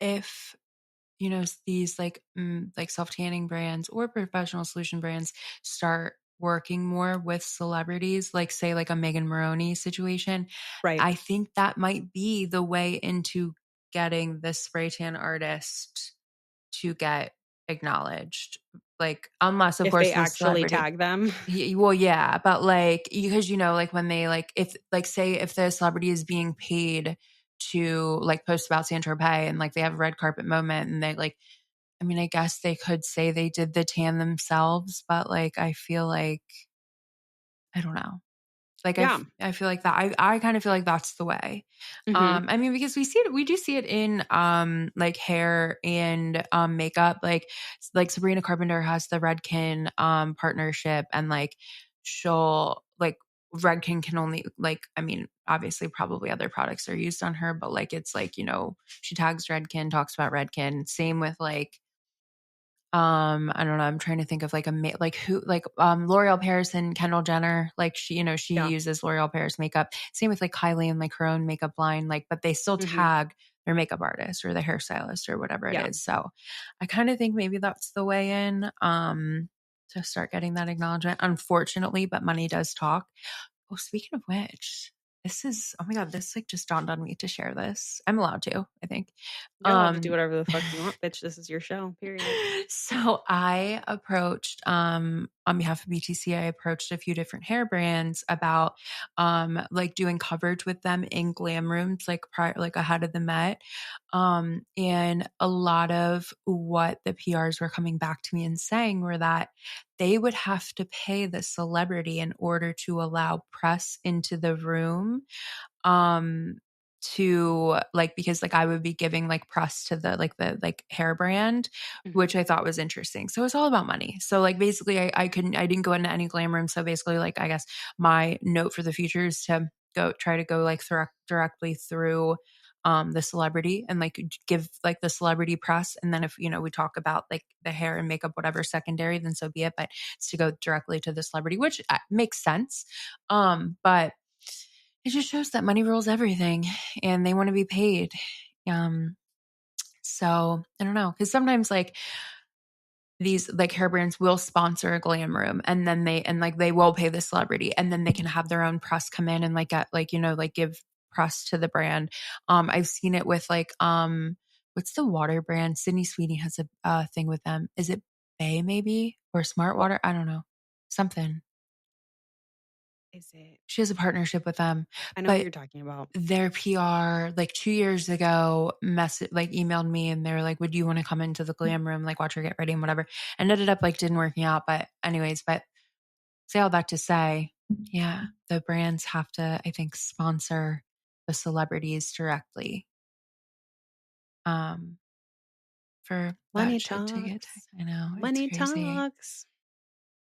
if these like self tanning brands or professional solution brands start working more with celebrities, like say like a Megan Maroney situation, Right. I think that might be the way into getting the spray tan artist to get acknowledged. Like, unless of If course they the actually celebrity. tag them. Well, yeah, but like because like when they like if like say if the celebrity is being paid to like post about Saint Tropez and like they have a red carpet moment and they like, I mean, I guess they could say they did the tan themselves, but like I feel like I don't know. Like Yeah. I feel like that I kind of feel like that's the way. Hmm. I mean, because we do see it in like hair and makeup. Like Sabrina Carpenter has the Redken partnership, and like she'll like Redken can only like, I mean, obviously probably other products are used on her, but like it's like, she tags Redken, talks about Redken. Same with like I don't know. I'm trying to think of like like who, like L'Oreal Paris and Kendall Jenner. Like she Yeah. uses L'Oreal Paris makeup. Same with like Kylie and like her own makeup line. Like, but they still Hmm. tag their makeup artist or the hairstylist or whatever it Yeah. is. So I kind of think maybe that's the way in to start getting that acknowledgement. Unfortunately, but money does talk. Oh, speaking of which, this is, oh my God, this like just dawned on me to share this. I'm allowed to, I think. You're allowed to do Um whatever the fuck you want, bitch. This is your show, period. so I approached on behalf of BTC, I approached a few different hair brands about like doing coverage with them in glam rooms like prior, like ahead of the Met. And a lot of what the PRs were coming back to me and saying were that they would have to pay the celebrity in order to allow press into the room, um to like, because like I would be giving like press to the like hair brand, Hmm. which I thought was interesting. So it's all about money. So like basically I didn't go into any glam room. So basically like I guess my note for the future is to try to go like directly through the celebrity and like give like the celebrity press. And then if, we talk about like the hair and makeup, whatever secondary, then so be it. But it's to go directly to the celebrity, which makes sense. But it just shows that money rules everything and they want to be paid. Um, so I don't know. Cause sometimes like these like hair brands will sponsor a glam room and then they will pay the celebrity and then they can have their own press come in and like get like, like give press to the brand. I've seen it with like, what's the water brand? Sydney Sweeney has a thing with them. Is it Bay maybe or Smart What Water? I don't know. Something. is it? She has a partnership with them, I know who but you're talking about. their PR like 2 years ago like emailed me and they were like, would you want to come into the glam room, like watch her get ready and whatever. And ended up like didn't working out. But anyways, but say all that to say, yeah, the brands have to, I think, sponsor the celebrities directly um for that Money shit to get talks. I know, it's Money crazy. talks.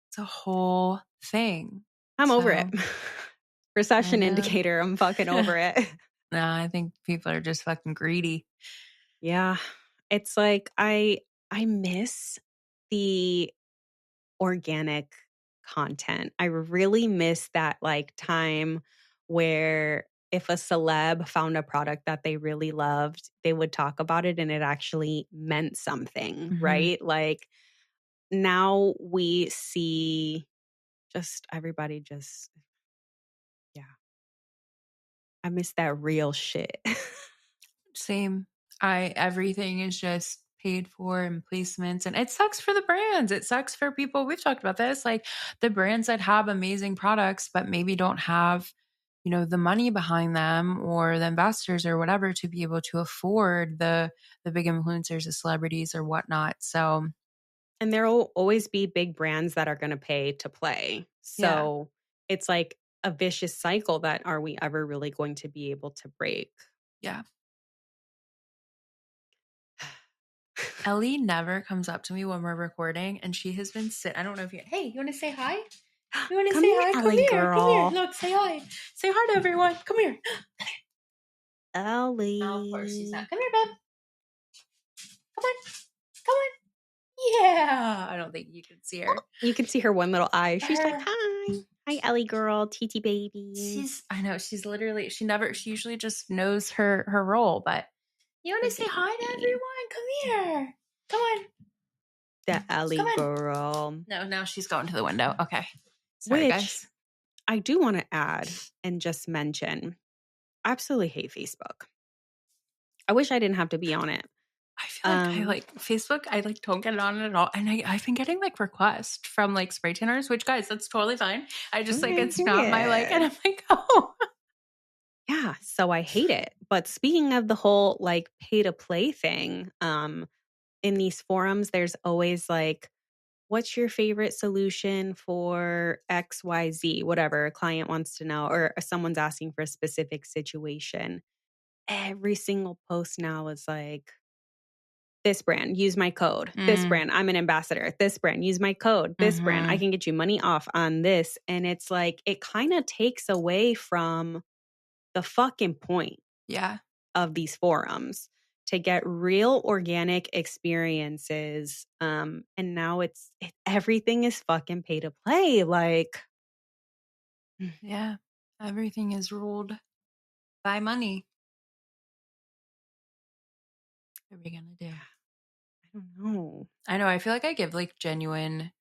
It's a whole thing. I'm over it. So I Recession know. indicator. I'm fucking over it. Nah, I think people are just fucking greedy. Yeah. It's like I miss the organic content. I really miss that like time where if a celeb found a product that they really loved, they would talk about it and it actually meant something, Mhm. right? Like now we see just everybody just, yeah, I miss that real shit. Same. I everything is just paid for and placements, and it sucks for the brands. It sucks for people. We've talked about this, like the brands that have amazing products but maybe don't have, the money behind them or the ambassadors or whatever to be able to afford the big influencers, the celebrities or whatnot. So, And there will always be big brands that are going to pay to play. yeah. So it's like a vicious cycle that are we ever really going to be able to break? Yeah. Ellie never comes up to me when we're recording, and she has been I don't know if you. Hey, you want to say hi? You want to Come say here, hi? Come Ellie here. Come here. girl. Look, say hi. Say hi to everyone. Come here. No, of course she's not. Ellie. Come here, babe. Come on. Come on. Yeah. I don't think you can see her. You can see her one little eye. She's like, Her. hi. Hi, Ellie girl, TT baby. I know, she's literally, she usually just knows her role, but you want Her to say hi to baby. everyone? Come here. Come on. The Come Ellie on. girl. No, now she's going to the window. Okay. Sorry, Which guys. I do want to add and just mention. I absolutely hate Facebook. I wish I didn't have to be on it. I feel like I like Facebook. I like don't get it on at all, and I've been getting like requests from like spray tanners, which guys, that's totally fine. I just like Okay, it's not my like, and period. I'm like, oh, Yeah, so I hate it. But speaking of the whole like pay to play thing, in these forums, there's always like, what's your favorite solution for XYZ, whatever a client wants to know, or someone's asking for a specific situation. Every single post now is like, this brand, use my code. This mm, brand, I'm an ambassador. This brand, use my code. This brand, I mm-hmm. can get you money off on this. And it's like, it kind of takes away from the fucking point Yeah, of these forums to get real organic experiences. And now everything is fucking pay to play. Like, yeah. Everything is ruled by money. What are we gonna do? I don't know. I know. I feel like I give like genuine,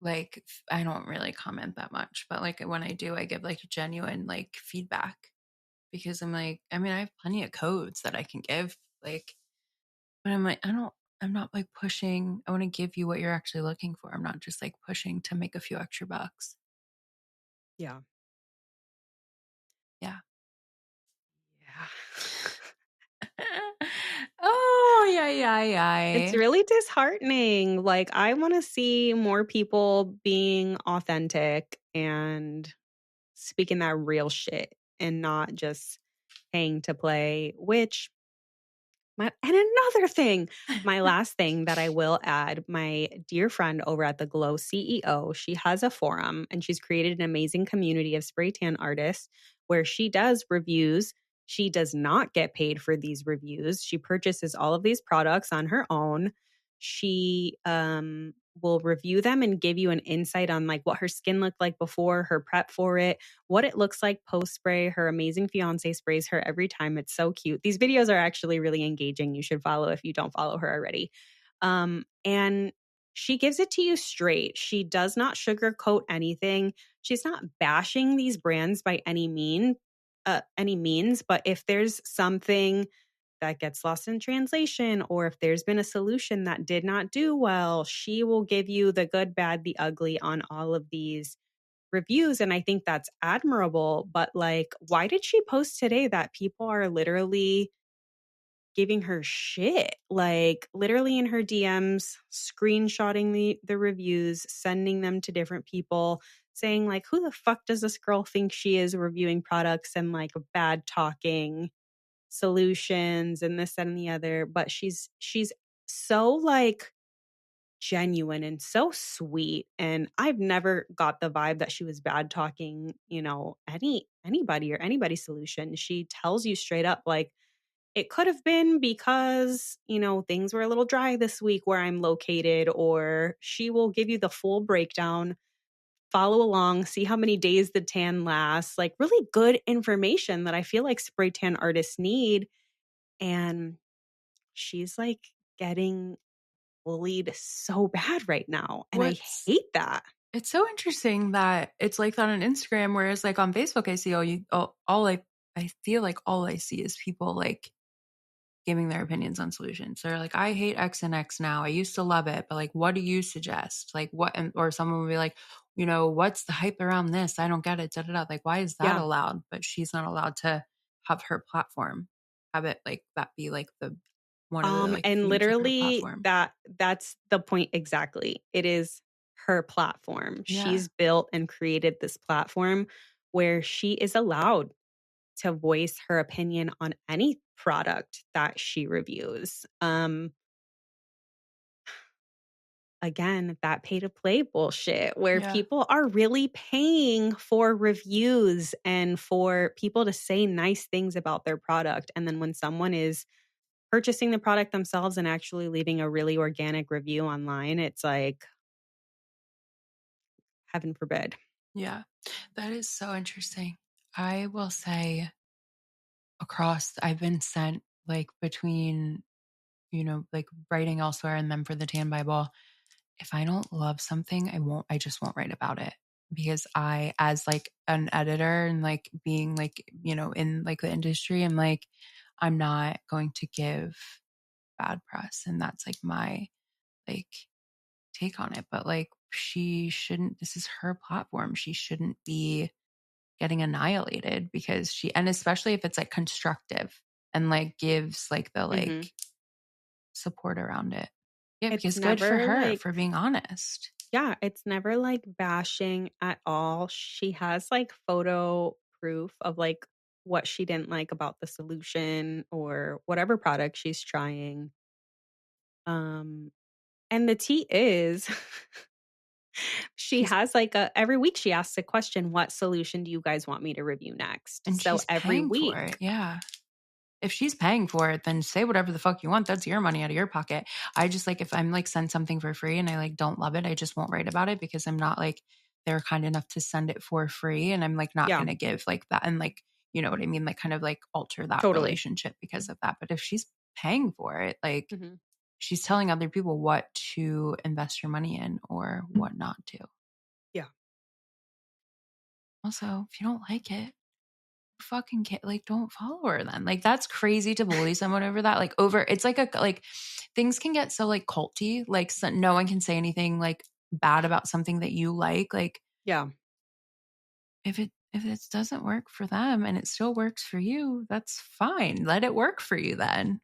like I don't really comment that much, but like when I do, I give like genuine like feedback because I'm like, I mean, I have plenty of codes that I can give, like, but I'm like, I'm not like pushing. I want to give you what you're actually looking for. I'm not just like pushing to make a few extra bucks. Yeah. Yeah. Yeah. Oh, yeah, yeah, It's yeah. really disheartening. Like, I want to see more people being authentic and speaking that real shit and not just paying to play, which and another thing, my last thing that I will add, my dear friend over at the Glow CEO, she has a forum and she's created an amazing community of spray tan artists where she does reviews. She does not get paid for these reviews. She purchases all of these products on her own. She will review them and give you an insight on like what her skin looked like before, her prep for it, what it looks like post spray. Her amazing fiance sprays her every time. It's so cute. These videos are actually really engaging. You should follow if you don't follow her already. And she gives it to you straight. She does not sugarcoat anything. She's not bashing these brands by any means. But if there's something that gets lost in translation, or if there's been a solution that did not do well, she will give you the good, bad, the ugly on all of these reviews. And I think that's admirable. But like, why did she post today that people are literally giving her shit? Like, literally in her DMs, screenshotting the reviews, sending them to different people, saying, like, who the fuck does this girl think she is reviewing products and like bad talking solutions and this, that, and the other. But she's so like genuine and so sweet, and I've never got the vibe that she was bad talking, anybody or anybody's solution. She tells you straight up like, It could have been because, things were a little dry this week where I'm located, or she will give you the full breakdown, follow along, see how many days the tan lasts, like really good information that I feel like spray tan artists need. And she's like getting bullied so bad right now. And I What's hate that. It's so interesting that it's like that on Instagram, whereas like on Facebook, I see all like I feel like all I see is people like giving their opinions on solutions. They're like, I hate X and X now. I used to love it, but like, what do you suggest? Like, what? Or someone will be like, what's the hype around this? I don't get it. Da, da, da. Like, why is that Yeah. allowed? But she's not allowed to have her platform, have it like that be like the one of the like And themes of her literally platform. that's the point exactly. It is her platform. Yeah. She's built and created this platform where she is allowed to voice her opinion on any product that she reviews. Again, that pay to play bullshit where Yeah. people are really paying for reviews and for people to say nice things about their product. And then when someone is purchasing the product themselves and actually leaving a really organic review online, it's like, heaven forbid. Yeah. That is so interesting. I will say I've been sent like between, like writing elsewhere and then for the Tan Bible. If I don't love something, I just won't write about it because as like an editor and like being like, in like the industry, I'm like, I'm not going to give bad press. And that's like my like take on it. But like, this is her platform. She shouldn't be getting annihilated because and especially if it's like constructive and like gives like the Mhm. like support around it. Yeah, It's because good for never her like, for being honest. yeah, it's never like bashing at all. She has like photo proof of like what she didn't like about the solution or whatever product she's trying. Um, and the tea is she She's has like every week she asks a question, what solution do you guys want me to review next? and So she's every paying for week. it. Yeah. If she's paying for it, then say whatever the fuck you want. That's your money out of your pocket. I just like if I'm like send something for free and I like don't love it, I just won't write about it because I'm not like they're kind enough to send it for free and I'm like not Yeah, going to give like that and like you know what I mean, like kind of like alter that totally. relationship because of that. But if she's paying for it, like Mhm. she's telling other people what to invest your money in or what not to. Yeah. Also, if you don't like it, fucking like don't follow her then. Like that's crazy to bully someone over that. Like over it's like like things can get so like culty. Like so, no one can say anything like bad about something that you like. Like Yeah. if it doesn't work for them and it still works for you, that's fine. Let it work for you then.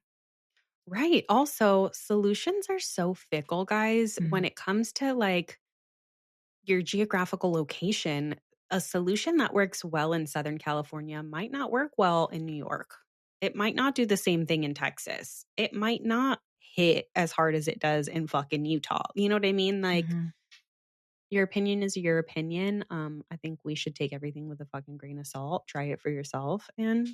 Right. Also, solutions are so fickle, guys, when Mhm. it comes to like your geographical location. A solution that works well in Southern California might not work well in New York. It might not do the same thing in Texas. It might not hit as hard as it does in fucking Utah. You know what I mean? Like, Mhm. your opinion is your opinion. I think we should take everything with a fucking grain of salt. Try it for yourself. And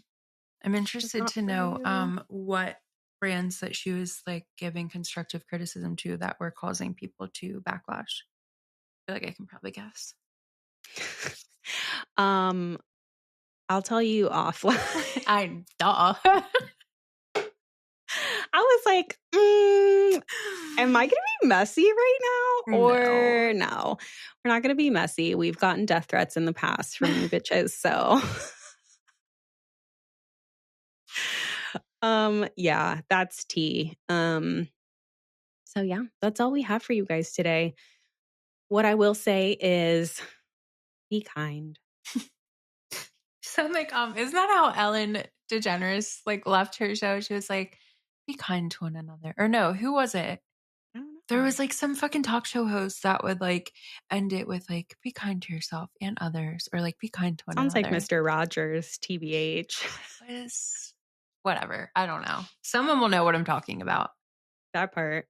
I'm it's interested not to for know you. what brands that she was like giving constructive criticism to that were causing people to backlash. I feel like I can probably guess. um, I'll tell you offline. I duh. I was like, am I going to be messy right now No. or no? We're not going to be messy. We've gotten death threats in the past from you bitches. So, yeah, that's tea. So yeah, that's all we have for you guys today. What I will say is be kind. So like, isn't that how Ellen DeGeneres like left her show? She was like, "Be kind to one another." Or no, who was it? I don't There know. was like some fucking talk show host that would like end it with like, "Be kind to yourself and others," or like, "Be kind to one Sounds like another." Mr. Rogers, TBH. What is whatever? I don't know. Someone will know what I'm talking about. That part.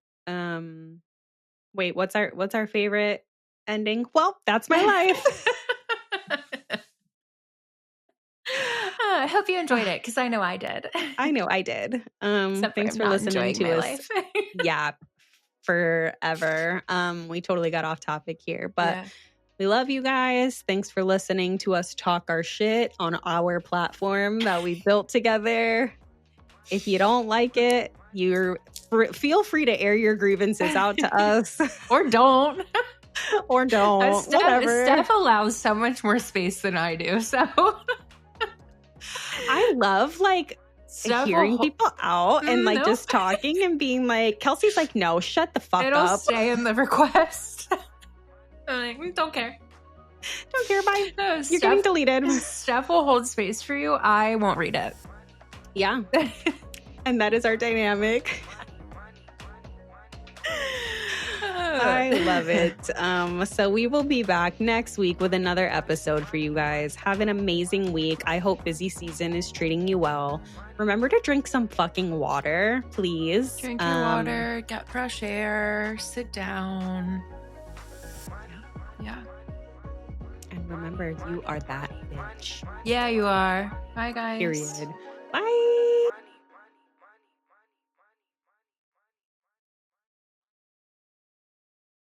Wait, what's our favorite ending? Well, that's my life. I hope you enjoyed it because I know I did. I know I did. Except Thanks I'm for not listening enjoying to my us. life. Yeah, forever. We totally got off topic here, but Yeah. we love you guys. Thanks for listening to us talk our shit on our platform that we built together. If you don't like it, feel free to air your grievances out to us. Or don't. Or don't. Whatever. Steph allows so much more space than I do. So I love like Steph hearing will people out and like Nope. just talking and being like, Kelsey's like, no, shut the fuck It'll up. stay in the request. I'm like, don't care. Don't care, bye. No, You're getting deleted. Steph will hold space for you. I won't read it. Yeah. And that is our dynamic. I love it. So we will be back next week with another episode for you guys. Have an amazing week. I hope busy season is treating you well. Remember to drink some fucking water, please. Drink your water, get fresh air, sit down. Yeah. And remember, you are that bitch. Yeah, you are. Bye, guys. Period. Bye.